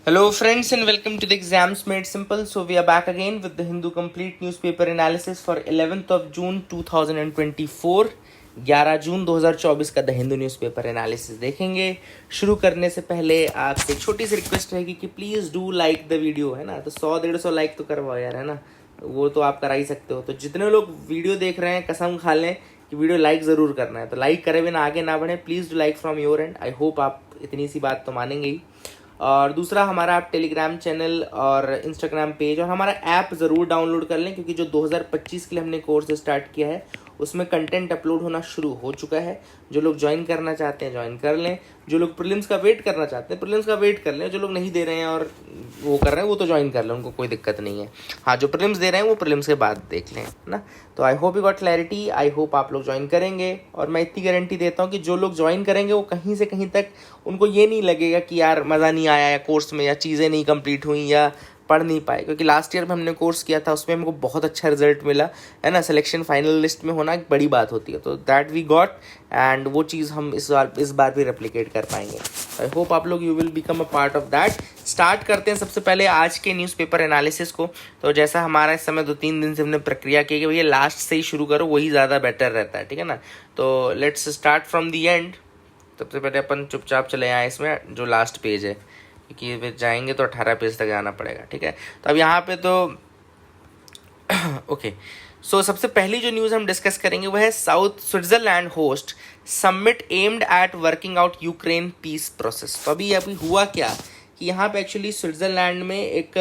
Hello, friends, and welcome to the Exams Made Simple. So, we are back again with the Hindu Complete Newspaper Analysis for 11th of June 2024. 11 जून 2024 का the Hindu newspaper analysis देखेंगे। शुरू करने से पहले आपसे एक छोटी सी रिक्वेस्ट रहेगी कि please do like the video, है ना। तो 100-150 लाइक तो करवाओ यार, है ना। वो तो आप करा ही सकते हो। तो जितने लोग वीडियो देख रहे हैं, कसम खा लें कि वीडियो लाइक ज़रूर करना है। तो लाइक करे बिना आगे ना बढ़े, please do like from your and. I hope आप इतनी सी बात तो मानेंगे ही। और दूसरा, हमारा आप टेलीग्राम चैनल और इंस्टाग्राम पेज और हमारा ऐप ज़रूर डाउनलोड कर लें, क्योंकि जो 2025 के लिए हमने कोर्स स्टार्ट किया है उसमें कंटेंट अपलोड होना शुरू हो चुका है। जो लोग ज्वाइन करना चाहते हैं ज्वाइन कर लें, जो लोग प्रीलिम्स का वेट करना चाहते हैं प्रीलिम्स का वेट कर लें, जो लोग नहीं दे रहे हैं और वो कर रहे हैं वो तो ज्वाइन कर लें, उनको कोई दिक्कत नहीं है। हाँ, जो प्रीलिम्स दे रहे हैं वो प्रीलिम्स के बाद देख लें, है ना। तो I hope you got clarity. I hope आप लोग ज्वाइन करेंगे और मैं इतनी गारंटी देता हूँ कि जो लोग ज्वाइन करेंगे वो कहीं से कहीं तक उनको ये नहीं लगेगा कि यार मज़ा नहीं आया या कोर्स में, या चीज़ें नहीं कंप्लीट हुई या पढ़ नहीं पाए। क्योंकि लास्ट ईयर में हमने कोर्स किया था, उसमें हमको बहुत अच्छा रिजल्ट मिला, है ना। सिलेक्शन फाइनल लिस्ट में होना एक बड़ी बात होती है, तो दैट वी गॉट, एंड वो चीज़ हम इस बार भी रेप्लिकेट कर पाएंगे। आई होप आप लोग you will become a part of that. Start करते हैं सबसे पहले आज के न्यूज़पेपर एनालिसिस को। तो जैसा हमारा इस समय 2-3 दिन से हमने प्रक्रिया की कि भैया लास्ट से ही शुरू करो, वही ज़्यादा बेटर रहता है, ठीक है ना। तो let's start from the and. सबसे पहले अपन चुपचाप चले आए इसमें जो लास्ट पेज है, क्योंकि जाएंगे तो 18 पेज तक जाना पड़ेगा, ठीक है। तो अब यहाँ पे तो ओके। सो सबसे पहली जो न्यूज़ हम डिस्कस करेंगे वो है south Switzerland host summit aimed at working out Ukraine peace process. तो अभी हुआ क्या कि यहाँ पे एक्चुअली स्विट्जरलैंड में एक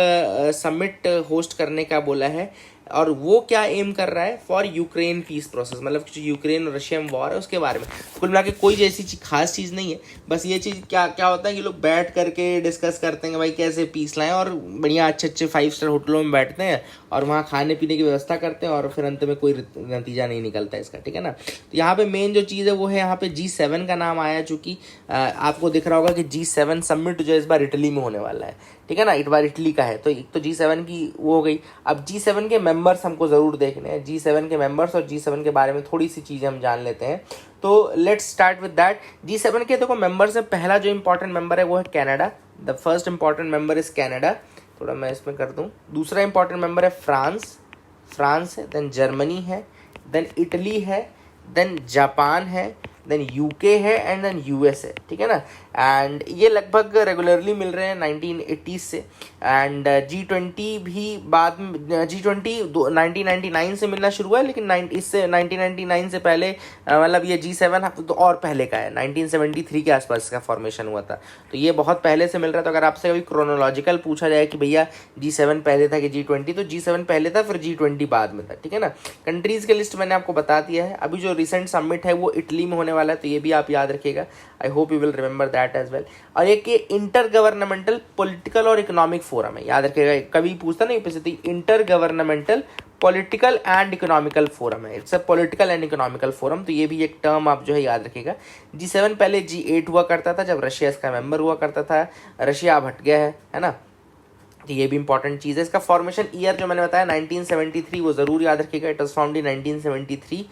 समिट होस्ट करने का बोला है, और वो क्या एम कर रहा है फॉर यूक्रेन पीस प्रोसेस, मतलब जो यूक्रेन और रशिया में वॉर है उसके बारे में। कुल मिला के कोई जैसी खास चीज़ नहीं है, बस ये चीज़ क्या होता है कि लोग बैठ करके डिस्कस करते हैं कि भाई कैसे पीस लाएं, और बढ़िया अच्छे 5 स्टार होटलों में बैठते हैं और वहाँ खाने पीने की व्यवस्था करते हैं, और फिर अंत में कोई नतीजा नहीं निकलता है इसका, ठीक है ना। तो यहाँ पे मेन जो चीज़ है वो है यहाँ पे G7 का नाम आया, चूँकि आपको दिख रहा होगा कि G7 समिट जो इस बार इटली में होने वाला है, ठीक है ना। इस बार इटली का है, तो एक तो G7 की वो हो गई। अब G7 के मेंबर्स हमको ज़रूर देखने हैं, G7 के मेंबर्स और G7 के बारे में थोड़ी सी चीज़ें हम जान लेते हैं। तो let's start with that. G7 के देखो मेंबर्स में पहला जो इंपॉर्टेंट मेंबर है वो है Canada. The first important member is Canada. थोड़ा मैं इसमें कर दूँ। दूसरा इंपॉर्टेंट मेंबर है फ्रांस है, देन जर्मनी है, देन इटली है, देन जापान है, देन यूके है, एंड देन यूएस है, ठीक है ना। एंड ये लगभग रेगुलरली मिल रहे हैं 1980 से। एंड G20 भी बाद में G20 1999 से मिलना शुरू हुआ है, लेकिन इससे 1999 से पहले मतलब ये G7 तो और पहले का है, 1973 के आसपास इसका फॉर्मेशन हुआ था। तो ये बहुत पहले से मिल रहा था। तो अगर आपसे कभी क्रोनोलॉजिकल पूछा जाए कि भैया G7 पहले था कि G20, तो G7 पहले था, फिर G20 बाद में था, ठीक है ना। कंट्रीज़ के लिस्ट मैंने आपको बता दिया है। अभी जो रिसेंट समिट है वो इटली में होने वाला है, तो ये भी आप याद रखिएगा। I hope you will remember that as well. और एक ये इंटर गवर्नमेंटल पॉलिटिकल और इकोनॉमिक फोरम है, याद रखिएगा। कभी पूछता नहीं पैसे, inter governmental political and economical forum है, it's a political and economical forum. तो ये भी एक टर्म आप जो है याद रखिएगा। G7 पहले G8 हुआ करता था, जब रशिया इसका मेंबर हुआ करता था। रशिया अब हट गया है ना। तो ये भी इंपॉर्टेंट चीज़ है। इसका फॉर्मेशन ईयर जो मैंने बताया 1973, वो ज़रूर याद रखिएगा। इट वॉज फाउंड इन 1973,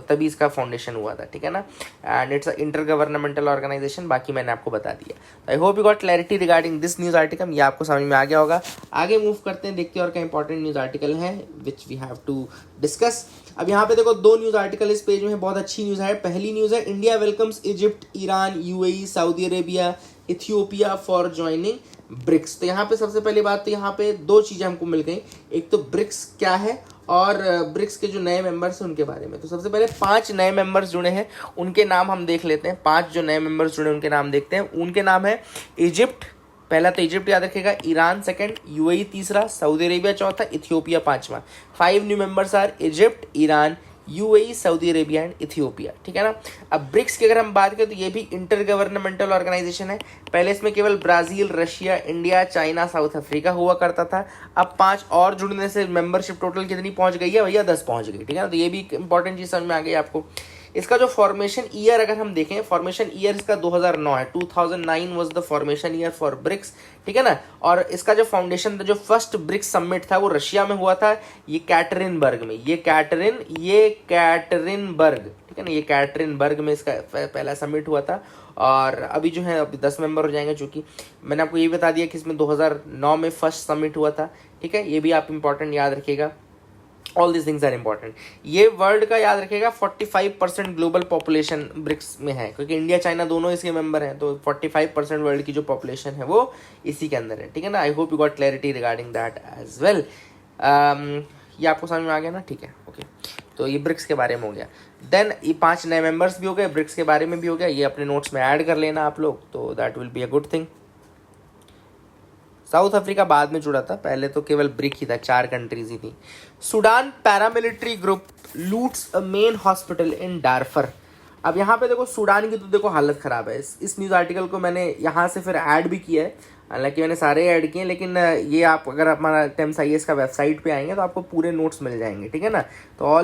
तभी इसका फाउंडेशन हुआ था, ठीक है ना। And it's a intergovernmental organisation. बाकी मैंने आपको बता दिया। I hope you got clarity regarding this news article. ये आपको समझ में आ गया होगा। आगे मूव करते हैं, देखते हैं और क्या इंपॉर्टेंट न्यूज़ आर्टिकल है which we have to discuss. अब यहाँ पे देखो 2 न्यूज़ आर्टिकल इस पेज में है, बहुत अच्छी न्यूज़ है। पहली न्यूज़ है India welcomes Egypt, Iran, UAE, Saudi Arabia, Ethiopia for joining BRICS. तो यहाँ पे सबसे पहली बात, तो यहाँ पे 2 चीज़ें हमको मिल गई। एक तो ब्रिक्स क्या है, और ब्रिक्स के जो नए मेंबर्स हैं उनके बारे में। तो सबसे पहले 5 नए मेंबर्स जुड़े हैं, उनके नाम हम देख लेते हैं। 5 जो नए मेंबर्स जुड़े उनके नाम देखते हैं। उनके नाम है इजिप्ट, पहला तो इजिप्ट याद रखेगा, ईरान सेकंड, UAE तीसरा, सऊदी अरेबिया चौथा, इथियोपिया पांचवा। 5 new members are Egypt, Iran, UAE, Saudi Arabia and Ethiopia, ठीक है ना। अब ब्रिक्स की अगर हम बात करें तो ये भी इंटर गवर्नमेंटल ऑर्गेनाइजेशन है। पहले इसमें केवल Brazil, Russia, India, China, south Africa हुआ करता था। अब 5 और जुड़ने से मेंबरशिप टोटल कितनी पहुंच गई है भैया? 10 पहुंच गई, ठीक है ना। तो ये भी इंपॉर्टेंट चीज़ समझ में आ गई आपको। इसका जो फॉर्मेशन ईयर अगर हम देखें, फॉर्मेशन ईयर इसका 2009 है, 2009 was the formation year for BRICS, ठीक है ना। और इसका जो फाउंडेशन था, जो फर्स्ट ब्रिक्स समिट था वो रशिया में हुआ था, ये कैटरिनबर्ग में, ये कैटरिनबर्ग, ठीक है ना, ये कैटरिनबर्ग में इसका पहला समिट हुआ था। और अभी जो है अभी 10 मेंबर हो जाएंगे, चूंकि मैंने आपको ये बता दिया कि इसमें 2009 में फर्स्ट समिट हुआ था, ठीक है। ये भी आप इंपॉर्टेंट याद रखिएगा, all this things are important. ये वर्ल्ड का याद रखिएगा 45% ग्लोबल पॉपुलेशन ब्रिक्स में है, क्योंकि इंडिया चाइना दोनों इसके मेंबर हैं, तो 45% वर्ल्ड की जो पॉपुलेशन है वो इसी के अंदर है, ठीक है ना। I hope you got clarity regarding that as well. ये आपको समझ में आ गया ना, ठीक है, ओके। तो ये ब्रिक्स के बारे में हो गया। देन ये 5 नए मेंबर्स भी हो गए, ब्रिक्स के बारे में भी हो गया, ये अपने नोट्स में ऐड कर लेना आप लोग, तो that will be a good thing. South Africa बाद में जुड़ा था, पहले तो केवल ब्रिक ही था, 4 कंट्रीज ही थी। Sudan paramilitary group loots a main hospital in Darfur. अब यहाँ पे देखो सूडान की तो देखो हालत ख़राब है। इस न्यूज़ आर्टिकल को मैंने यहाँ से फिर ऐड भी किया है, हालांकि मैंने सारे ऐड किए हैं, लेकिन ये आप अगर हमारा टेम्स IAS का वेबसाइट पे आएंगे तो आपको पूरे नोट्स मिल जाएंगे, ठीक है ना। तो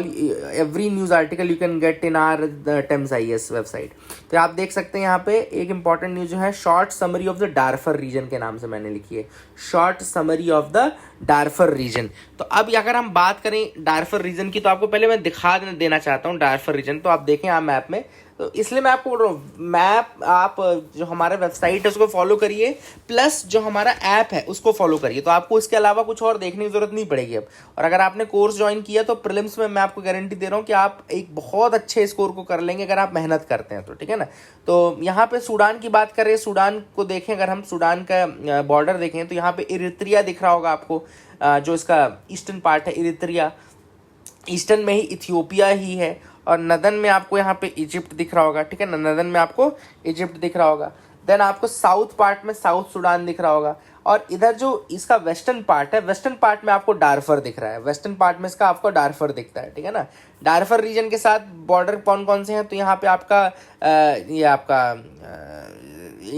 every news article you can get in our Tems IAS website. तो आप देख सकते हैं यहाँ पे एक इंपॉर्टेंट न्यूज़ जो है, short summary of the Darfur region के नाम से मैंने लिखी है, short summary of the Darfur region. तो अब अगर हम बात करें डारफर रीजन की, तो आपको पहले मैं दिखा देना चाहता हूँ डारफर रीजन। तो आप देखें आप मैप में, तो इसलिए मैं आपको बोल रहा हूँ, मैप आप जो हमारा वेबसाइट है उसको फॉलो करिए, प्लस जो हमारा ऐप है उसको फॉलो करिए, तो आपको इसके अलावा कुछ और देखने की जरूरत नहीं पड़ेगी अब। और अगर आपने कोर्स ज्वाइन किया तो प्रीलिम्स में मैं आपको गारंटी दे रहा हूँ कि आप एक बहुत अच्छे स्कोर को कर लेंगे अगर आप मेहनत करते हैं तो, ठीक है ना। तो यहाँ पे सूडान की बात करें, सूडान को देखें, अगर हम सूडान का बॉर्डर देखें तो यहाँ पे इरित्रिया दिख रहा होगा आपको, जो इसका ईस्टर्न पार्ट है इरित्रिया, ईस्टर्न में ही इथियोपिया ही है, और नदन में आपको यहाँ पे इजिप्ट दिख रहा होगा, ठीक है ना, नदन में आपको इजिप्ट दिख रहा होगा। देन आपको साउथ पार्ट में साउथ सूडान दिख रहा होगा, और इधर जो इसका वेस्टर्न पार्ट है, वेस्टर्न पार्ट में आपको डारफर दिख रहा है, वेस्टर्न पार्ट में इसका आपको डारफर दिखता है, ठीक है ना। डारफर रीजन के साथ बॉर्डर कौन कौन से हैं, तो यहाँ पे आपका ये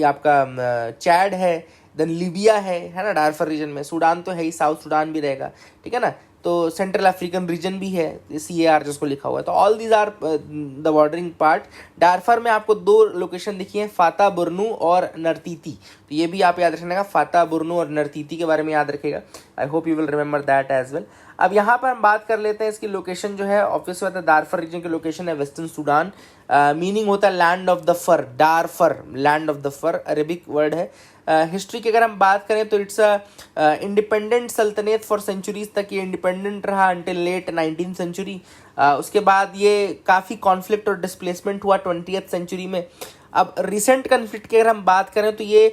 आपका चैड है, देन लीबिया है ना डारफर रीजन में। सूडान तो है ही, साउथ सूडान भी रहेगा, ठीक है ना। तो सेंट्रल अफ्रीकन रीजन भी है, CAR जिसको लिखा हुआ है। तो all these are the bordering part. Darfur में आपको 2 लोकेशन दिखी है, फाता बुरनू और नरतीती, तो ये भी आप याद रखना, फाता बुरनू और नरतीती के बारे में याद रखेगा। I hope you will remember that as well. अब यहाँ पर हम बात कर लेते हैं इसकी लोकेशन जो है, ऑब्वियस बात है डारफर रीजन की लोकेशन है वेस्टर्न सूडान। मीनिंग होता है land of the Fur, Darfur land of the Fur, Arabic word है। हिस्ट्री की अगर हम बात करें तो it's independent sultanate for centuries तक ये इंडिपेंडेंट रहा अंटिल लेट 19th सेंचुरी। उसके बाद ये काफ़ी कॉन्फ्लिक्ट और डिस्प्लेसमेंट हुआ 20th सेंचुरी में। अब रिसेंट कन्फ्लिक्ट की अगर हम बात करें तो ये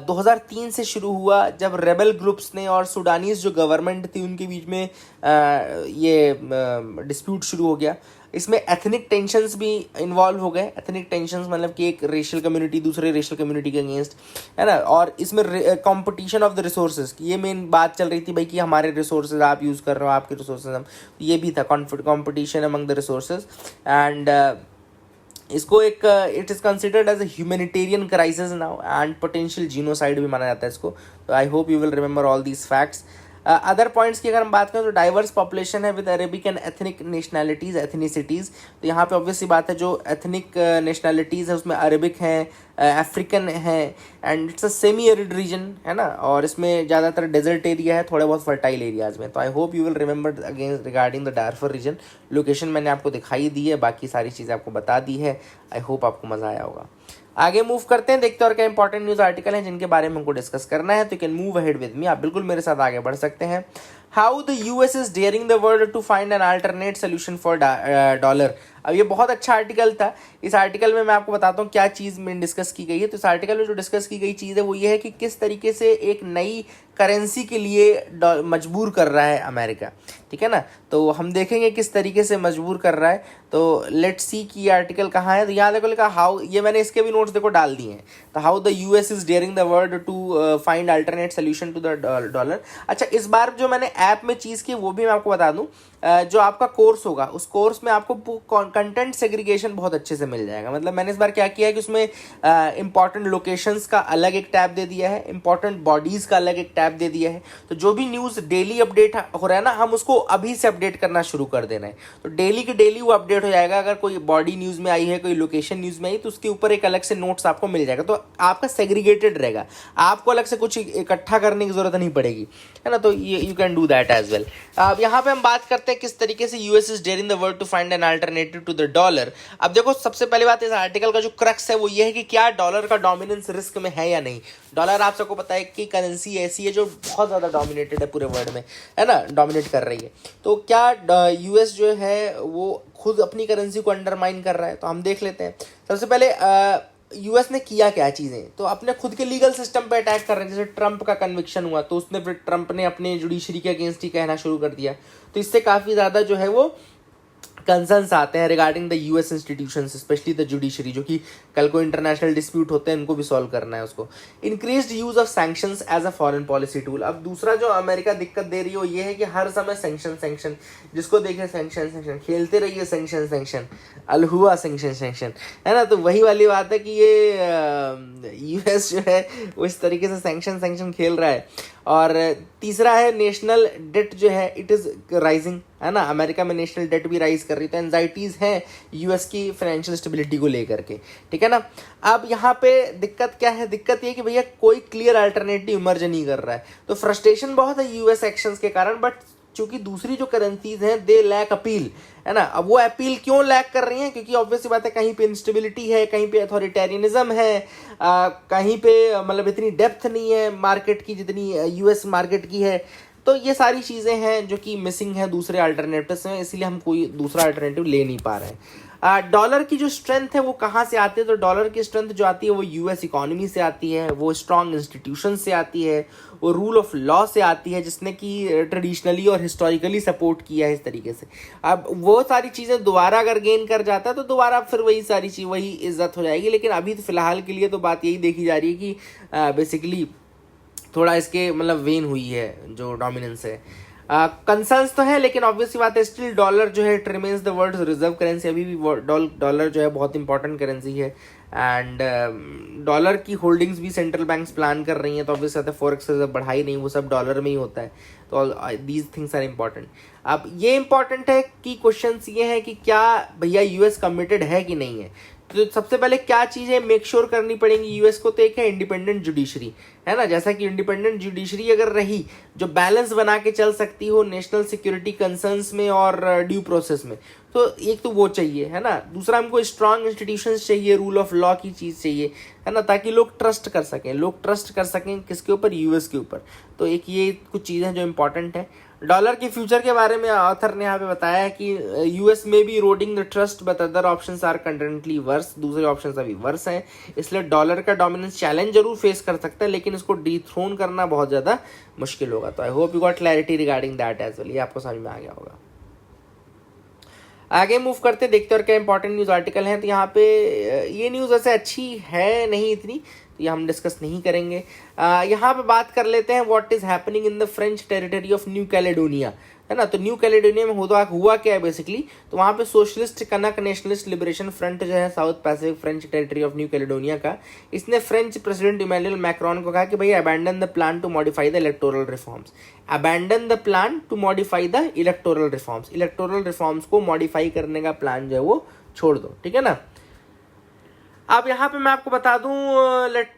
2003 से शुरू हुआ, जब रेबल ग्रुप्स ने और सूडानीज जो गवर्नमेंट थी उनके बीच में ये डिस्प्यूट शुरू हो गया। इसमें एथनिक टेंशन्स भी इन्वॉल्व हो गए। एथनिक टेंशन्स मतलब कि एक रेशियल कम्युनिटी दूसरे रेशियल कम्युनिटी के अगेंस्ट, है ना। और इसमें कंपटीशन ऑफ द रिसोर्सेज की ये मेन बात चल रही थी भाई, कि हमारे रिसोर्सेज आप यूज़ कर रहे हो, आपके रिसोर्सेज हम, ये भी था competition among the resources. And इसको एक it is considered as a humanitarian crisis now and potential genocide भी माना जाता है इसको। तो I hope you will remember all these facts. Other points की अगर हम बात करें तो डाइवर्स पॉपुलेशन है with Arabic and ethnic nationalities, ethnicities. तो यहाँ पे ऑब्वियसली बात है, जो एथनिक नेशनैलिटीज़ है उसमें अरेबिक हैं, अफ्रीकन है, and it's a semi arid region, है ना। और इसमें ज़्यादातर डेजर्ट एरिया है, थोड़े बहुत फर्टाइल एरियाज़ में। तो I hope you will remember again regarding the Darfur region. Location मैंने आपको दिखाई दी है, बाकी सारी चीज़ें आपको बता दी है। आई होप आपको मज़ा आया होगा। आगे मूव करते हैं, देखते हैं और क्या इंपॉर्टेंट न्यूज़ आर्टिकल हैं जिनके बारे में हमको डिस्कस करना है। तो you can move ahead with me, आप बिल्कुल मेरे साथ आगे बढ़ सकते हैं। How the US is daring the world to find an alternate solution for dollar. अब ये बहुत अच्छा आर्टिकल था। इस आर्टिकल में मैं आपको बताता हूँ क्या चीज़ में डिस्कस की गई है। तो इस आर्टिकल में जो डिस्कस की गई चीज़ है वो ये है कि किस तरीके से एक नई करेंसी के लिए मजबूर कर रहा है अमेरिका, ठीक है ना। तो हम देखेंगे किस तरीके से मजबूर कर रहा है। तो लेट्स सी कि ये आर्टिकल कहाँ है। तो यहाँ देखो लिखा हाउ, ये मैंने इसके भी नोट्स देखो डाल दिए हैं। तो how the US is daring the world to find alternate solution to the dollar. अच्छा, इस बार जो मैंने ऐप में चीज़ की वो भी मैं आपको बता दूं, जो आपका कोर्स होगा उस कोर्स में आपको कंटेंट सेग्रीगेशन बहुत अच्छे से मिल जाएगा। मतलब मैंने इस बार क्या किया है कि उसमें इंपॉर्टेंट लोकेशंस का अलग एक टैब दे दिया है, इंपॉर्टेंट बॉडीज़ का अलग एक टैब दे दिया है। तो जो भी न्यूज़ डेली अपडेट हो रहा है ना, हम उसको अभी से अपडेट करना शुरू कर देना है। तो डेली के डेली वो अपडेट हो जाएगा। अगर कोई बॉडी न्यूज़ में आई है, कोई लोकेशन न्यूज़ में आई, तो उसके ऊपर एक अलग से नोट्स आपको मिल जाएगा। तो आपका सेग्रीगेटेड रहेगा, आपको अलग से कुछ इकट्ठा करने की जरूरत नहीं पड़ेगी, है ना। तो you can do that as well. अब यहाँ पे हम बात करते हैं किस तरीके से US is daring the world to find an alternative to the dollar. अब देखो, सबसे पहली बात इस आर्टिकल का जो क्रक्स है वो ये है कि क्या डॉलर का डोमिनेंस रिस्क में है या नहीं। डॉलर आप सबको पता है कि करेंसी ऐसी है जो बहुत ज़्यादा डोमिनेटेड है पूरे वर्ल्ड में, है ना, डोमिनेट कर रही है। तो क्या यूएस जो है वो खुद अपनी करेंसी को अंडरमाइन कर रहा है? तो हम देख लेते हैं। सबसे पहले यूएस ने किया क्या चीज़ें, तो अपने खुद के लीगल सिस्टम पे अटैक कर रहे हैं। जैसे ट्रंप का कन्विक्शन हुआ तो उसने फिर ट्रंप ने अपने जुडिशरी के अगेंस्ट ही कहना शुरू कर दिया। तो इससे काफ़ी ज़्यादा जो है वो कंसर्न्स आते हैं regarding the US institutions, specially the judiciary, जो कि कल को इंटरनेशनल डिस्प्यूट होते हैं उनको भी सॉल्व करना है उसको। Increased use of sanctions as a foreign policy tool. अब दूसरा जो अमेरिका दिक्कत दे रही है वो ये है कि हर समय सैंक्शन, जिसको देखे सैंक्शन, खेलते रहिए सैंक्शन, अलहुआ सैंक्शन, है ना। तो वही वाली बात है कि ये यूएस जो है वो इस तरीके से सैंक्शन खेल रहा है। और तीसरा है नेशनल डेट जो है इट इज़ राइजिंग, है ना। अमेरिका में नेशनल डेट भी राइज कर रही है। तो एंजाइटीज़ हैं यूएस की फाइनेंशियल स्टेबिलिटी को लेकर के, ठीक है ना। अब यहाँ पे दिक्कत क्या है? दिक्कत ये कि भैया कोई क्लियर अल्टरनेटिव इमर्ज नहीं कर रहा है। तो फ्रस्ट्रेशन बहुत है यूएस एक्शंस के कारण, बट चूंकि दूसरी जो करेंसीज हैं दे लैक अपील, है ना। अब वो अपील क्यों लैक कर रही हैं? क्योंकि ऑब्वियस बात है, कहीं पे इंस्टेबिलिटी है, कहीं पे अथॉरिटेरियनिज्म है, कहीं पे मतलब इतनी डेप्थ नहीं है मार्केट की जितनी यूएस मार्केट की है। तो ये सारी चीज़ें हैं जो कि मिसिंग है दूसरे अल्टरनेटिव्स में, इसलिए हम कोई दूसरा अल्टरनेटिव ले नहीं पा रहे हैं। डॉलर की जो स्ट्रेंथ है वो कहाँ से आती है? तो डॉलर की स्ट्रेंथ जो आती है वो यूएस इकोनॉमी से आती है, वो स्ट्रॉन्ग इंस्टीट्यूशन से आती है, वो रूल ऑफ लॉ से आती है, जिसने कि ट्रेडिशनली और हिस्टोरिकली सपोर्ट किया है इस तरीके से। अब वो सारी चीज़ें दोबारा अगर गेन कर जाता है तो दोबारा फिर वही सारी चीज़, वही इज्जत हो जाएगी। लेकिन अभी तो फिलहाल के लिए तो बात यही देखी जा रही है कि बेसिकली थोड़ा इसके मतलब वेन हुई है जो डोमिनेंस है। कंसर्न्स तो है, लेकिन ऑब्वियसली बात है स्टिल डॉलर जो है it remains the world reserve currency. अभी भी डॉलर जो है बहुत इंपॉर्टेंट करेंसी है। एंड डॉलर की होल्डिंग्स भी सेंट्रल बैंक्स प्लान कर रही हैं। तो ऑब्वियस बात है फॉरेक्स रिजर्व बढ़ाई नहीं, वो सब डॉलर में ही होता है। तो दीज थिंग्स आर इंपॉर्टेंट। अब ये इंपॉर्टेंट है कि क्वेश्चंस ये है कि क्या भैया यूएस कमिटेड है कि नहीं है। तो सबसे पहले क्या चीज़ें मेक श्योर करनी पड़ेंगी यूएस को, तो एक है इंडिपेंडेंट जुडिशरी, है ना। जैसा कि इंडिपेंडेंट जुडिशरी अगर रही जो बैलेंस बना के चल सकती हो नेशनल सिक्योरिटी कंसर्न्स में और ड्यू प्रोसेस में, तो एक तो वो चाहिए, है ना। दूसरा हमको स्ट्रांग इंस्टीट्यूशंस चाहिए, रूल ऑफ लॉ की चीज़ चाहिए, है ना, ताकि लोग ट्रस्ट कर सकें किसके ऊपर? यूएस के ऊपर। तो एक ये कुछ चीज़ें जो इंपॉर्टेंट है। डॉलर के फ्यूचर के बारे में ऑथर ने यहाँ पे बताया है कि यूएस में भी eroding the trust but other options are contently worse. दूसरे ऑप्शंस अभी वर्स हैं, इसलिए डॉलर का डोमिनेंस चैलेंज जरूर फेस कर सकता है, लेकिन इसको डिथ्रोन करना बहुत ज़्यादा मुश्किल होगा। तो I hope you got clarity regarding that as well. ये आपको समझ में आ गया होगा। आगे मूव करते देखते और क्या इंपॉर्टेंट न्यूज़ आर्टिकल हैं। तो यहाँ पे ये न्यूज़ वैसे अच्छी है नहीं इतनी, तो ये हम डिस्कस नहीं करेंगे। यहाँ पे बात कर लेते हैं what is happening in the French territory of new Caledonia, है ना। तो न्यू कैलेडोनिया में हुआ क्या है बेसिकली, तो वहाँ पे सोशलिस्ट कनक नेशनलिस्ट लिबरेशन फ्रंट जो है south Pacific French territory of new Caledonia का, इसने फ्रेंच प्रेसिडेंट इमैनुअल मैक्रोन को कहा कि भाई abandon the plan to modify the electoral reforms. Abandon the plan to modify the electoral reforms. Electoral reforms को modify करने का प्लान जो है वो छोड़ दो, ठीक है ना। अब यहाँ पे मैं आपको बता दूं,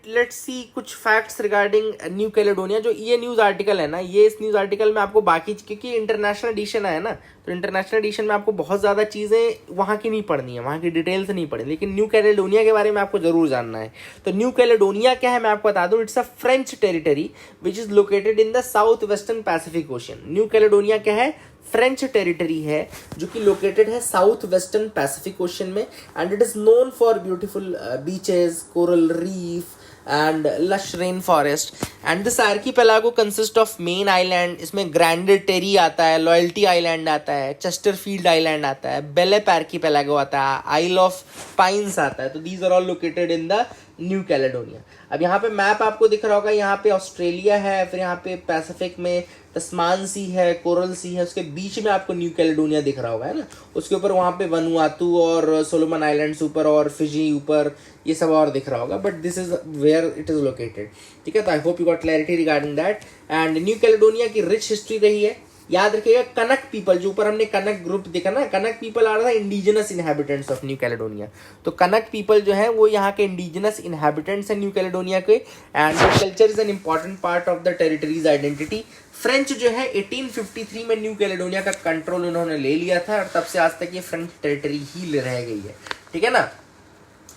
लेट्स सी कुछ फैक्ट्स रिगार्डिंग न्यू कैलेडोनिया। जो ये न्यूज़ आर्टिकल है ना, ये इस न्यूज़ आर्टिकल में आपको बाकी, क्योंकि इंटरनेशनल एडिशन है ना, तो इंटरनेशनल एडिशन में आपको बहुत ज़्यादा चीज़ें वहाँ की नहीं पढ़नी है, वहाँ की डिटेल्स नहीं पढ़नी, लेकिन न्यू कैलेडोनिया के बारे में आपको जरूर जानना है। तो न्यू कैलेडोनिया क्या है मैं आपको बता दूं, it's a French territory which is located in the south western Pacific ocean. New Caledonia क्या है? फ्रेंच टेरिटरी है जो कि लोकेटेड है साउथ वेस्टर्न पैसिफिक ओशन में, and it is known for beautiful beaches, coral reef and lush rain forest. And this archipelago consist of main island, इसमें grand टेरी आता है, लॉयल्टी आइलैंड आता है, चेस्टरफील्ड आइलैंड आता है, बेलेप आर्कीपेलागो आता है, आइल ऑफ पाइन्स आता है। तो these are all located in the New Caledonia. अब यहाँ पे मैप आपको दिख रहा होगा, यहाँ पे ऑस्ट्रेलिया है, फिर यहाँ पे पैसिफिक में तस्मान सी है, कोरल सी है, उसके बीच में आपको न्यू कैलेडोनिया दिख रहा होगा, है ना। उसके ऊपर वहाँ पे वनुआतू और सोलोमन आइलैंड्स ऊपर और फिजी ऊपर, ये सब और दिख रहा होगा, but this is where it is located, ठीक है। तो I hope you got clarity regarding that. And New Caledonia की रिच हिस्ट्री रही है। याद रखिएगा कनक पीपल, जो ऊपर हमने कनक ग्रुप देखा ना, कनक पीपल आ रहा था indigenous inhabitants of new Caledonia. तो कनक पीपल जो है वो यहाँ के इंडिजिनस इनहैबिटेंट्स हैं न्यू कैलेडोनिया के। And culture is an important part of the territories identity. French जो है 1853 में न्यू कैलेडोनिया का कंट्रोल उन्होंने ले लिया था, और तब से आज तक ये फ्रेंच टेरिटरी ही रह गई है, ठीक है ना।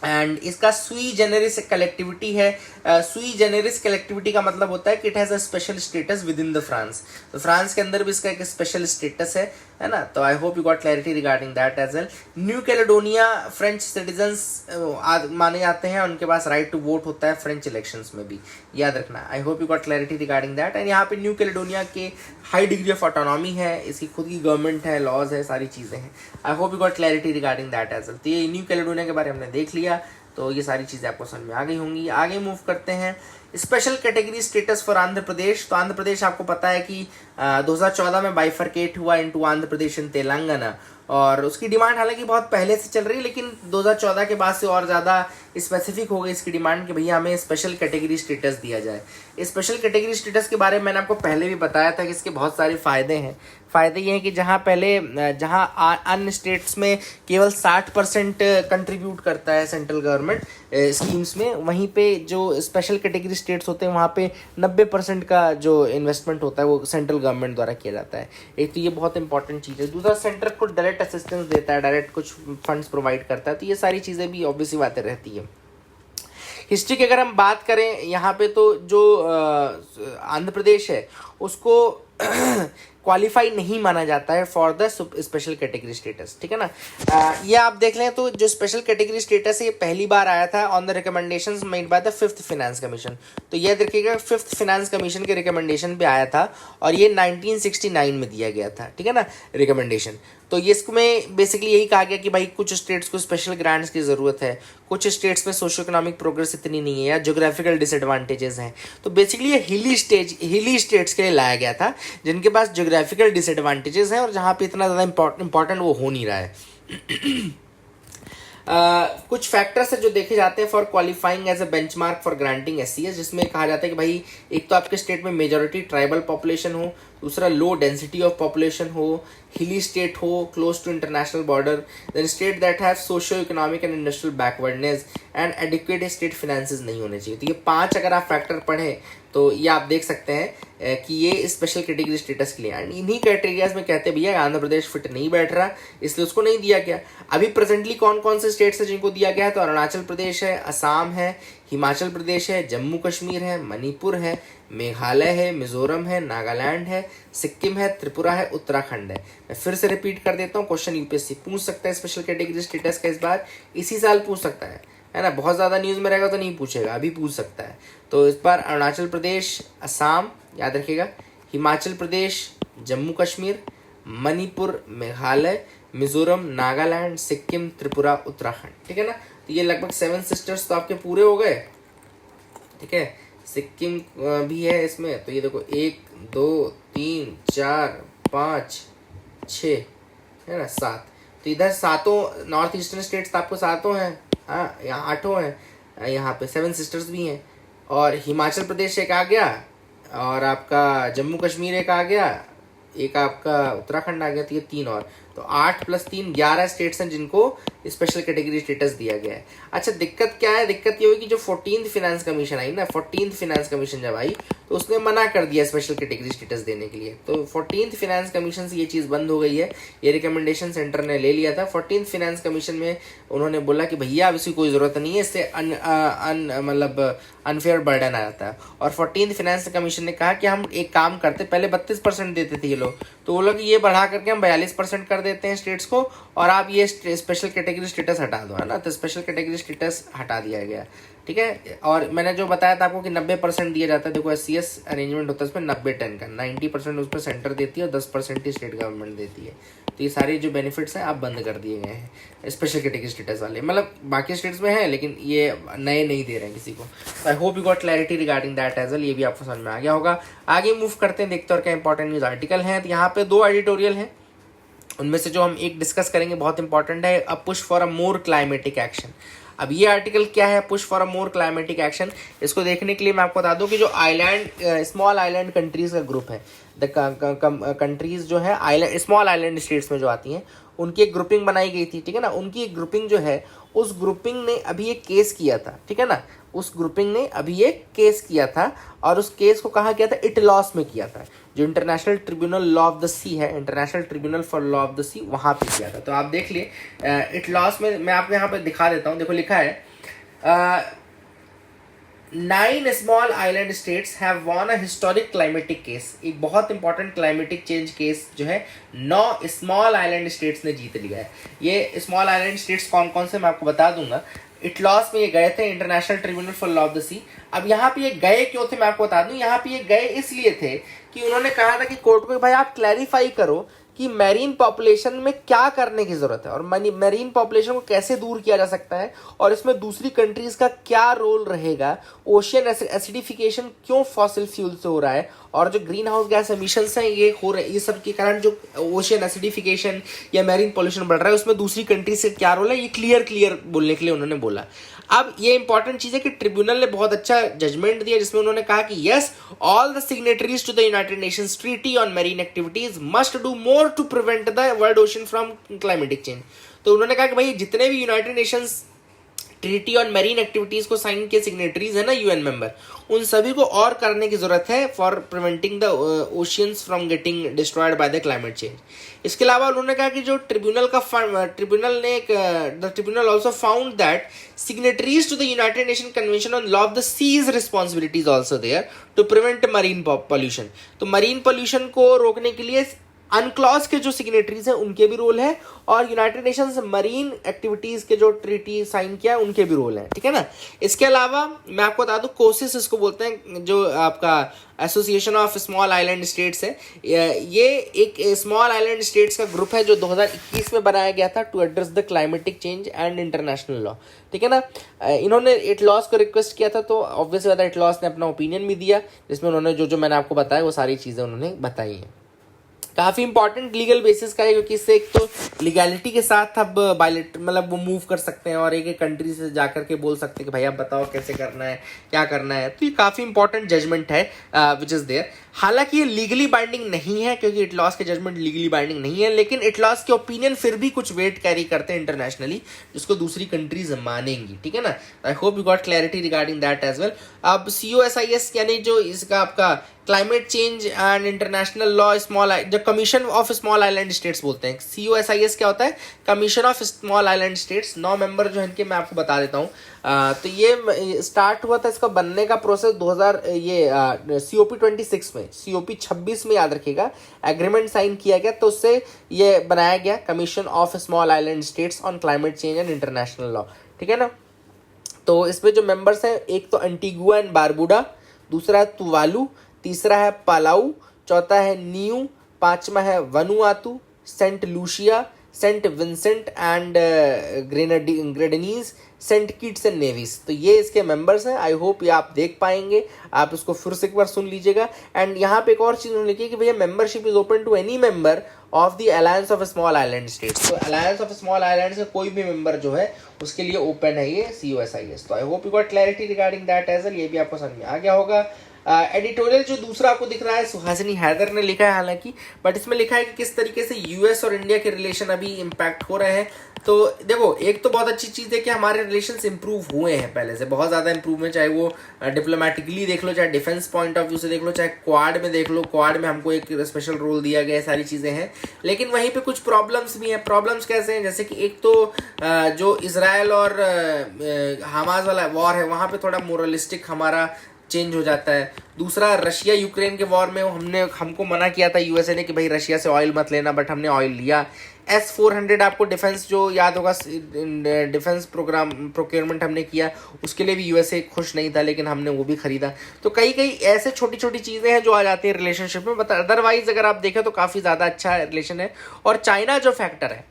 एंड इसका सुई जेनेरिस कलेक्टिविटी है। सुई जेनेरिस कलेक्टिविटी का मतलब होता है कि it has a special status with in the France. तो फ्रांस के अंदर भी इसका एक स्पेशल स्टेटस है ना। तो I hope you got clarity regarding that as well. New Caledonia French citizens माने जाते हैं, उनके पास राइट टू वोट होता है फ्रेंच इलेक्शंस में भी, याद रखना। आई hope you got clarity regarding that. And यहाँ पे न्यू कैलेडोनिया के हाई डिग्री ऑफ ऑटोनॉमी है, इसकी खुद की गवर्नमेंट है, लॉज है, सारी चीज़ें हैं। I hope you got clarity regarding that as well. तो ये न्यू कैलेडोनिया के बारे में हमने देख लिया, तो ये सारी चीज़ें आपको समझ में आ गई होंगी। आगे मूव करते हैं। Special category status for Andhra Pradesh. तो आंध्र प्रदेश आपको पता है कि 2014 में बाइफरकेट हुआ इनटू आंध्र प्रदेश एंड तेलंगाना, और उसकी डिमांड हालांकि बहुत पहले से चल रही है, लेकिन 2014 के बाद से और ज़्यादा स्पेसिफिक हो गई इसकी डिमांड कि भैया हमें स्पेशल कैटेगरी स्टेटस दिया जाए। स्पेशल कैटेगरी स्टेटस के बारे में मैंने आपको पहले भी बताया था कि इसके बहुत सारे फ़ायदे हैं। फ़ायदे ये हैं कि जहाँ अन्य स्टेट्स में केवल 60% कंट्रीब्यूट करता है सेंट्रल गवर्नमेंट स्कीम्स में, वहीं पे जो स्पेशल कैटेगरी स्टेट्स होते हैं वहाँ पे 90% का जो इन्वेस्टमेंट होता है वो सेंट्रल गवर्नमेंट द्वारा किया जाता है। एक तो ये बहुत इंपॉर्टेंट चीज़ है। दूसरा, सेंटर को डायरेक्ट असिस्टेंस देता है, डायरेक्ट कुछ फंड्स प्रोवाइड करता है। तो ये सारी चीज़ें भी ऑब्वियसली बातें रहती है। हिस्ट्री की अगर हम बात करें यहाँ पे, तो जो आंध्र प्रदेश है उसको क्वालिफाई नहीं माना जाता है for the special category status, ठीक है ना। ये आप देख लें तो जो स्पेशल कैटेगरी स्टेटस है ये पहली बार आया था on the recommendations made by the 5th finance commission. तो ये देखिएगा 5th फाइनेंस कमीशन के रिकमेंडेशन पे आया था, और ये 1969 में दिया गया था, ठीक है ना, रिकमेंडेशन। तो ये इसमें बेसिकली यही कहा गया कि भाई कुछ स्टेट्स को स्पेशल ग्रांट्स की ज़रूरत है, कुछ स्टेट्स में सोशो इकोनॉमिक प्रोग्रेस इतनी नहीं है या जोग्राफिकल डिसएडवांटेजेस हैं। तो बेसिकली ये हिली स्टेट्स के लिए लाया गया था जिनके पास जोग्राफिकल डिसएडवांटेजेस हैं और जहाँ पे इतना ज़्यादा इंपॉर्टेंट वो हो नहीं रहा है। कुछ फैक्टर्स है जो देखे जाते हैं for qualifying as a benchmark for granting SCS, जिसमें कहा जाता है कि भाई एक तो आपके स्टेट में मेजॉरिटी ट्राइबल पॉपुलेशन हो, दूसरा लो डेंसिटी ऑफ पॉपुलेशन हो, हिली स्टेट हो, close to international border, then state that have socio economic and industrial backwardness and adequate state finances नहीं होने चाहिए। तो ये 5 अगर आप फैक्टर पढ़ें तो ये आप देख सकते हैं कि ये स्पेशल कैटेगरी स्टेटस के लिए, एंड इन्हीं क्राइटेरियाज में कहते हैं भैया आंध्र प्रदेश फिट नहीं बैठ रहा इसलिए उसको नहीं दिया गया। अभी प्रेजेंटली कौन कौन से स्टेट्स हैं जिनको दिया गया है, तो अरुणाचल प्रदेश है, असम है, हिमाचल प्रदेश है, जम्मू कश्मीर है, मणिपुर है, मेघालय है, मिजोरम है, नागालैंड है, सिक्किम है, त्रिपुरा है, उत्तराखंड है। मैं फिर से रिपीट कर देता हूँ, क्वेश्चन यूपीएससी पूछ सकता है स्पेशल कैटेगरी स्टेटस का, इस बार इसी साल पूछ सकता है ना। बहुत ज़्यादा न्यूज़ में रहेगा तो नहीं पूछेगा, अभी पूछ सकता है। तो इस बार अरुणाचल प्रदेश, असम, याद रखिएगा, हिमाचल प्रदेश, जम्मू कश्मीर, मणिपुर, मेघालय, मिजोरम, नागालैंड, सिक्किम, त्रिपुरा, उत्तराखंड, ठीक है ना। तो ये लगभग 7 सिस्टर्स तो आपके पूरे हो गए, ठीक है। सिक्किम भी है इसमें, तो ये देखो 1 2 3 4 5 6 है ना, 7। तो इधर 7 नॉर्थ ईस्टर्न स्टेट्स तो आपको 7 हैं, हाँ यहाँ 8 हैं, यहाँ पे 7 सिस्टर्स भी हैं, और हिमाचल प्रदेश एक आ गया, और आपका जम्मू कश्मीर एक आ गया, एक आपका उत्तराखंड आ गया, तो ये 3 और, तो 8 + 3 11 स्टेट्स हैं जिनको स्पेशल कैटेगरी स्टेटस दिया गया है। अच्छा, दिक्कत क्या है? दिक्कत ये हुई कि जो 14th फाइनेंस कमीशन आई ना, 14th फाइनेंस कमीशन जब आई तो उसने मना कर दिया स्पेशल कैटेगरी स्टेटस देने के लिए। तो 14th फाइनेंस कमीशन से ये चीज़ बंद हो गई है, ये रिकमेंडेशन सेंटर ने ले लिया था। 14th फाइनेंस कमीशन में उन्होंने बोला कि भैया अब इसकी कोई ज़रूरत नहीं है, इससे मतलब अनफेयर बर्डन आ जाता है। और 14th फाइनेंस कमीशन ने कहा कि हम एक काम करते, पहले 32% देते थे ये लोग, तो वो लोग ये बढ़ा करके हम 42% कर देते हैं स्टेट्स को, और आप ये स्पेशल कैटेगरी स्टेटस हटा दो, है ना। तो स्पेशल कैटेगरी स्टेटस हटा दिया गया, ठीक है। और मैंने जो बताया था आपको कि 90% दिया जाता है, देखो SCS अरेंजमेंट होता है उसमें 90-10 का, 90% उसमें सेंटर देती है और 10% ही स्टेट गवर्नमेंट देती है, तो ये सारे जो बेनिफिट्स हैं आप बंद कर दिए गए हैं स्पेशल कैटेगरी स्टेटस वाले, मतलब बाकी स्टेट्स में है लेकिन ये नए नहीं दे रहे हैं किसी को। I hope you got clarity regarding that as well, ये भी आपको समझ में आ गया होगा। आगे मूव करते हैं, देखते हैं और क्या इंपॉर्टेंट न्यूज़ आर्टिकल हैं। तो यहाँ पे 2 एडिटोरियल हैं, उनमें से जो हम एक डिस्कस करेंगे बहुत इंपॉर्टेंट है, a push for a more climatic action. अब ये आर्टिकल क्या है, push for a more climatic action, इसको देखने के लिए मैं आपको बता दूं कि जो स्मॉल आइलैंड कंट्रीज का ग्रुप है, द कंट्रीज जो है आइलैंड स्मॉल आइलैंड स्टेट्स में जो आती हैं, उनकी एक ग्रुपिंग बनाई गई थी, ठीक है ना। उनकी एक ग्रुपिंग जो है, उस ग्रुपिंग ने अभी एक केस किया था, ठीक है ना। उस ग्रुपिंग ने अभी एक केस किया था और उस केस को कहाँ किया था, इटलॉस में किया था, जो international tribunal law of the sea है, international tribunal for law of the sea, वहाँ पे किया था। तो आप देख लिए इटलॉस में, मैं आपको यहाँ पे दिखा देता हूँ, देखो लिखा है 9 small island states have von a historic climatic case. एक बहुत इंपॉर्टेंट क्लाइमेटिक चेंज केस जो है 9 स्मॉल आइलैंड स्टेट्स ने जीत लिया है। ये स्मॉल आइलैंड स्टेट्स कौन कौन से मैं आपको बता दूंगा। इटलॉस में ये गए थे, international tribunal for law of the sea. अब यहाँ पे ये गए क्यों थे मैं आपको बता दूं, यहाँ पे ये गए इसलिए थे कि उन्होंने कहा था कि कोर्ट को, भाई आप क्लैरिफाई करो कि मैरीन पॉपुलेशन में क्या करने की जरूरत है और मैरीन पॉपुलेशन को कैसे दूर किया जा सकता है और इसमें दूसरी कंट्रीज का क्या रोल रहेगा, ओशियन एसिडिफिकेशन क्यों फॉसिल फ्यूल से हो रहा है और जो ग्रीन हाउस गैस एमिशंस हैं ये हो रहे, ये सब के कारण जो ओशियन एसिडिफिकेशन या मैरीन पॉल्यूशन बढ़ रहा है उसमें दूसरी कंट्रीज से क्या रोल है, ये क्लियर बोलने के लिए उन्होंने बोला। अब ये इंपॉर्टेंट चीज है कि ट्रिब्यूनल ने बहुत अच्छा जजमेंट दिया जिसमें उन्होंने कहा कि yes, all the signatories to the United Nations treaty on marine activities must do more to prevent the world ocean from climatic change. तो उन्होंने कहा कि भाई जितने भी United Nations treaty on marine activities को साइन के सिग्नेटरीज है ना, यूएन मेंबर, उन सभी को और करने की जरूरत है for preventing the oceans from getting destroyed by the climate change. इसके अलावा उन्होंने कहा कि जो tribunal also found that signatories to the United Nation convention on law of the seas responsibilities also there to prevent marine pollution. तो marine pollution को रोकने के लिए अनक्लॉज के जो सिग्नेटरीज हैं उनके भी रोल है और यूनाइटेड नेशंस मरीन एक्टिविटीज के जो ट्रीटी साइन किया उनके भी रोल है, ठीक है ना। इसके अलावा मैं आपको बता दूं, कोसिस इसको बोलते हैं, जो आपका association of small island states है, ये एक स्मॉल आइलैंड स्टेट्स का ग्रुप है जो 2021 में बनाया गया था to address the climatic change and international law, ठीक है ना। इन्होंने इटलॉस को रिक्वेस्ट किया था तो ऑब्वियसली बात है इटलॉस ने अपना ओपिनियन भी दिया जिसमें उन्होंने जो मैंने आपको बताया वो सारी चीजें उन्होंने बताई हैं। काफ़ी इंपॉर्टेंट लीगल बेसिस का है क्योंकि इससे एक तो लीगैलिटी के साथ अब मतलब वो मूव कर सकते हैं और एक कंट्री से जाकर के बोल सकते हैं कि भाई आप बताओ कैसे करना है, क्या करना है। तो ये काफ़ी इंपॉर्टेंट जजमेंट है विच इज़ देयर। हालांकि ये लीगली बाइंडिंग नहीं है क्योंकि इटलॉस के जजमेंट लीगली बाइंडिंग नहीं है, लेकिन इटलॉस के ओपिनियन फिर भी कुछ वेट कैरी करते हैं इंटरनेशनली जिसको दूसरी कंट्रीज मानेंगी, ठीक है ना। I hope you got clarity regarding that as well. अब COSIS यानी जो इसका आपका climate change and international law small, जो commission of small island states बोलते हैं, COSIS क्या होता है, commission of small island states. 9 member जो है इनके मैं आपको बता देता हूँ। तो ये स्टार्ट हुआ था, इसका बनने का प्रोसेस 2000 COP26 में, COP26 में याद रखिएगा एग्रीमेंट साइन किया गया, तो उससे ये बनाया गया commission of small island states on climate change and international law, ठीक है ना। तो इसमें जो मेंबर्स हैं, एक तो एंटीगुआ एंड बारबुडा, दूसरा है तुवालू, तीसरा है पालाऊ, चौथा है न्यू, पांचवा है Vanuatu, Saint Lucia, Saint Vincent and Grenadines, Saint Kitts and Nevis. तो ये इसके मेंबर्स हैं। आई होप ये आप देख पाएंगे, आप इसको फिर से एक बार सुन लीजिएगा। एंड यहाँ पे एक और चीज़ उन्होंने लिखी है कि भैया membership is open to any member of the alliance of small island states. तो अलायंस ऑफ स्मॉल आइलैंड से कोई भी मेंबर जो है उसके लिए ओपन है ये COSIS। तो I hope you got clarity regarding that as well, ये भी आपको समझ में आ गया होगा। एडिटोरियल जो दूसरा आपको दिख रहा है सुहासिनी हैदर ने लिखा है हालांकि, बट इसमें लिखा है कि किस तरीके से US और इंडिया के रिलेशन अभी इम्पैक्ट हो रहे हैं। तो देखो, एक तो बहुत अच्छी चीज़ है कि हमारे रिलेशंस इंप्रूव हुए हैं, पहले से बहुत ज़्यादा इंप्रूव है, चाहे वो डिप्लोमेटिकली देख लो, चाहे डिफेंस पॉइंट ऑफ व्यू से देख लो, चाहे क्वाड में देख लो। क्वाड में हमको एक स्पेशल रोल दिया गया है, सारी चीज़ें हैं। लेकिन वहीं पे कुछ प्रॉब्लम्स भी हैं। प्रॉब्लम्स कैसे हैं, जैसे कि एक तो जो इसराइल और हमास वाला वॉर है, वहाँ पे थोड़ा मोरलिस्टिक हमारा चेंज हो जाता है। दूसरा, रशिया यूक्रेन के वॉर में हमको मना किया था यूएसए ने कि भाई रशिया से ऑयल मत लेना, बट हमने ऑयल लिया। S-400 आपको डिफेंस जो याद होगा, डिफेंस प्रोग्राम प्रोक्योरमेंट हमने किया, उसके लिए भी यूएसए खुश नहीं था, लेकिन हमने वो भी खरीदा। तो कई कई ऐसे छोटी छोटी चीज़ें हैं जो आ जाती है रिलेशनशिप में, बट अदरवाइज अगर आप देखें तो काफ़ी ज़्यादा अच्छा रिलेशन है। और चाइना जो फैक्टर है,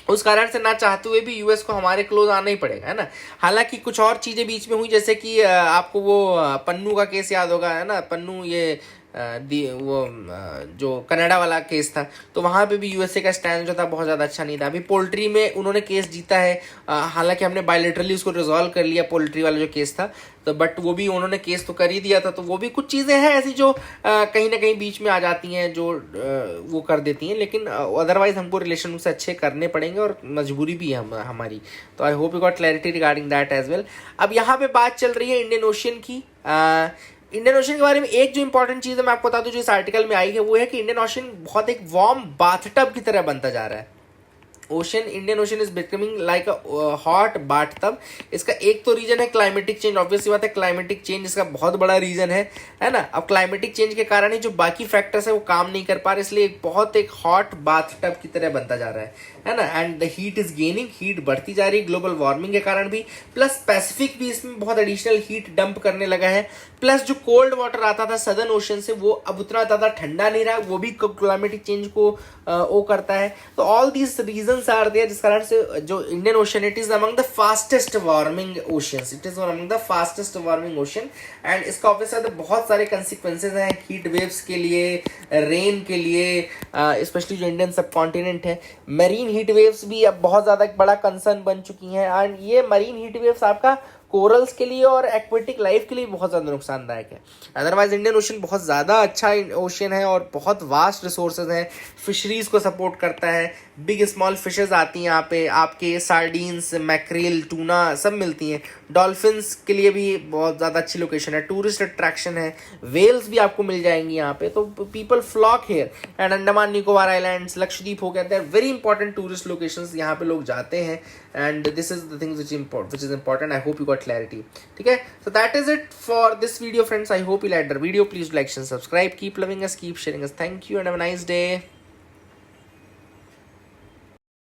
उस कारण से ना चाहते हुए भी यूएस को हमारे क्लोज आना ही पड़ेगा, है ना। हालांकि कुछ और चीज़ें बीच में हुई, जैसे कि आपको वो पन्नू का केस याद होगा, है ना, पन्नू ये जो कनाडा वाला केस था, तो वहाँ पे भी यूएसए का स्टैंड जो था बहुत ज़्यादा अच्छा नहीं था। अभी पोल्ट्री में उन्होंने केस जीता है, हालांकि हमने बायलैटरली उसको रिजॉल्व कर लिया, पोल्ट्री वाला जो केस था, तो बट वो भी उन्होंने केस तो कर ही दिया था। तो वो भी कुछ चीज़ें हैं ऐसी जो कहीं ना कहीं बीच में आ जाती हैं, जो वो कर देती हैं, लेकिन अदरवाइज हमको रिलेशन उनसे अच्छे करने पड़ेंगे और मजबूरी भी है हमारी। तो I hope you got clarity regarding that as well. अब यहाँ पे बात चल रही है इंडियन ओशियन की। इंडियन ओशन के बारे में एक जो इंपॉर्टेंट चीज़ है मैं आपको बता दूं, जो इस आर्टिकल में आई है, वो है कि इंडियन ओशन बहुत एक वार्म बाथटब की तरह बनता जा रहा है। Indian ocean is becoming like a hot bathtub. इसका एक तो रीजन है क्लाइमेटिक चेंज, ऑब्वियसली बात है, क्लाइमेटिक चेंज इसका बहुत बड़ा रीजन है ना। अब क्लाइमेटिक चेंज के कारण ही जो बाकी फैक्टर्स है वो काम नहीं कर पा रहे, इसलिए एक हॉट बाथटब की तरह बनता जा रहा है ना। And the heat is gaining, heat बढ़ती जा रही है ग्लोबल वार्मिंग के कारण भी, प्लस पैसिफिक भी इसमें बहुत एडिशनल हीट डंप करने लगा है। प्लस जो कोल्ड वाटर आता था सदर्न ओशन से, वो अब उतना ज्यादा ठंडा नहीं रहा, वो भी क्लाइमेटिक चेंज को वो करता है। तो all these reasons are there, जिस कारण से जो Indian ocean, it is among the fastest warming oceans, it is among the fastest warming ocean. And इसका ऑब्वियसली बहुत सारे कंसिक्वेंसेज हैं हीट वेव्स के लिए, रेन के लिए, स्पेशली जो इंडियन सब कॉन्टिनेंट है। मरीन हीट वेव्स भी अब बहुत ज़्यादा एक बड़ा कंसर्न बन चुकी हैं। एंड ये मरीन हीट वेव्स आपका कोरल्स के लिए और एक्वेटिक लाइफ के लिए बहुत ज़्यादा नुकसानदायक है। अदरवाइज इंडियन ओशन बहुत ज़्यादा अच्छा ओशन है और बहुत वास्ट रिसोर्सेज हैं, फिशरीज को सपोर्ट करता है, बिग स्मॉल फिशेज आती हैं यहाँ पे, आपके सार्डीन्स, मैक्रेल, टूना सब मिलती हैं। डॉल्फिन्स के लिए भी बहुत ज़्यादा अच्छी लोकेशन है, टूरिस्ट अट्रैक्शन है, वेल्स भी आपको मिल जाएंगी यहाँ पे। तो people flock here. And Andaman Nicobar islands, Lakshadweep हो गया, they are very important tourist locations, यहाँ पे लोग जाते हैं। And this is the thing which is important. I hope you got clarity, ठीक है। So that is it for this video friends. I hope you like the video. Please like and subscribe, keep loving us, keep sharing us. Thank you and have a nice day.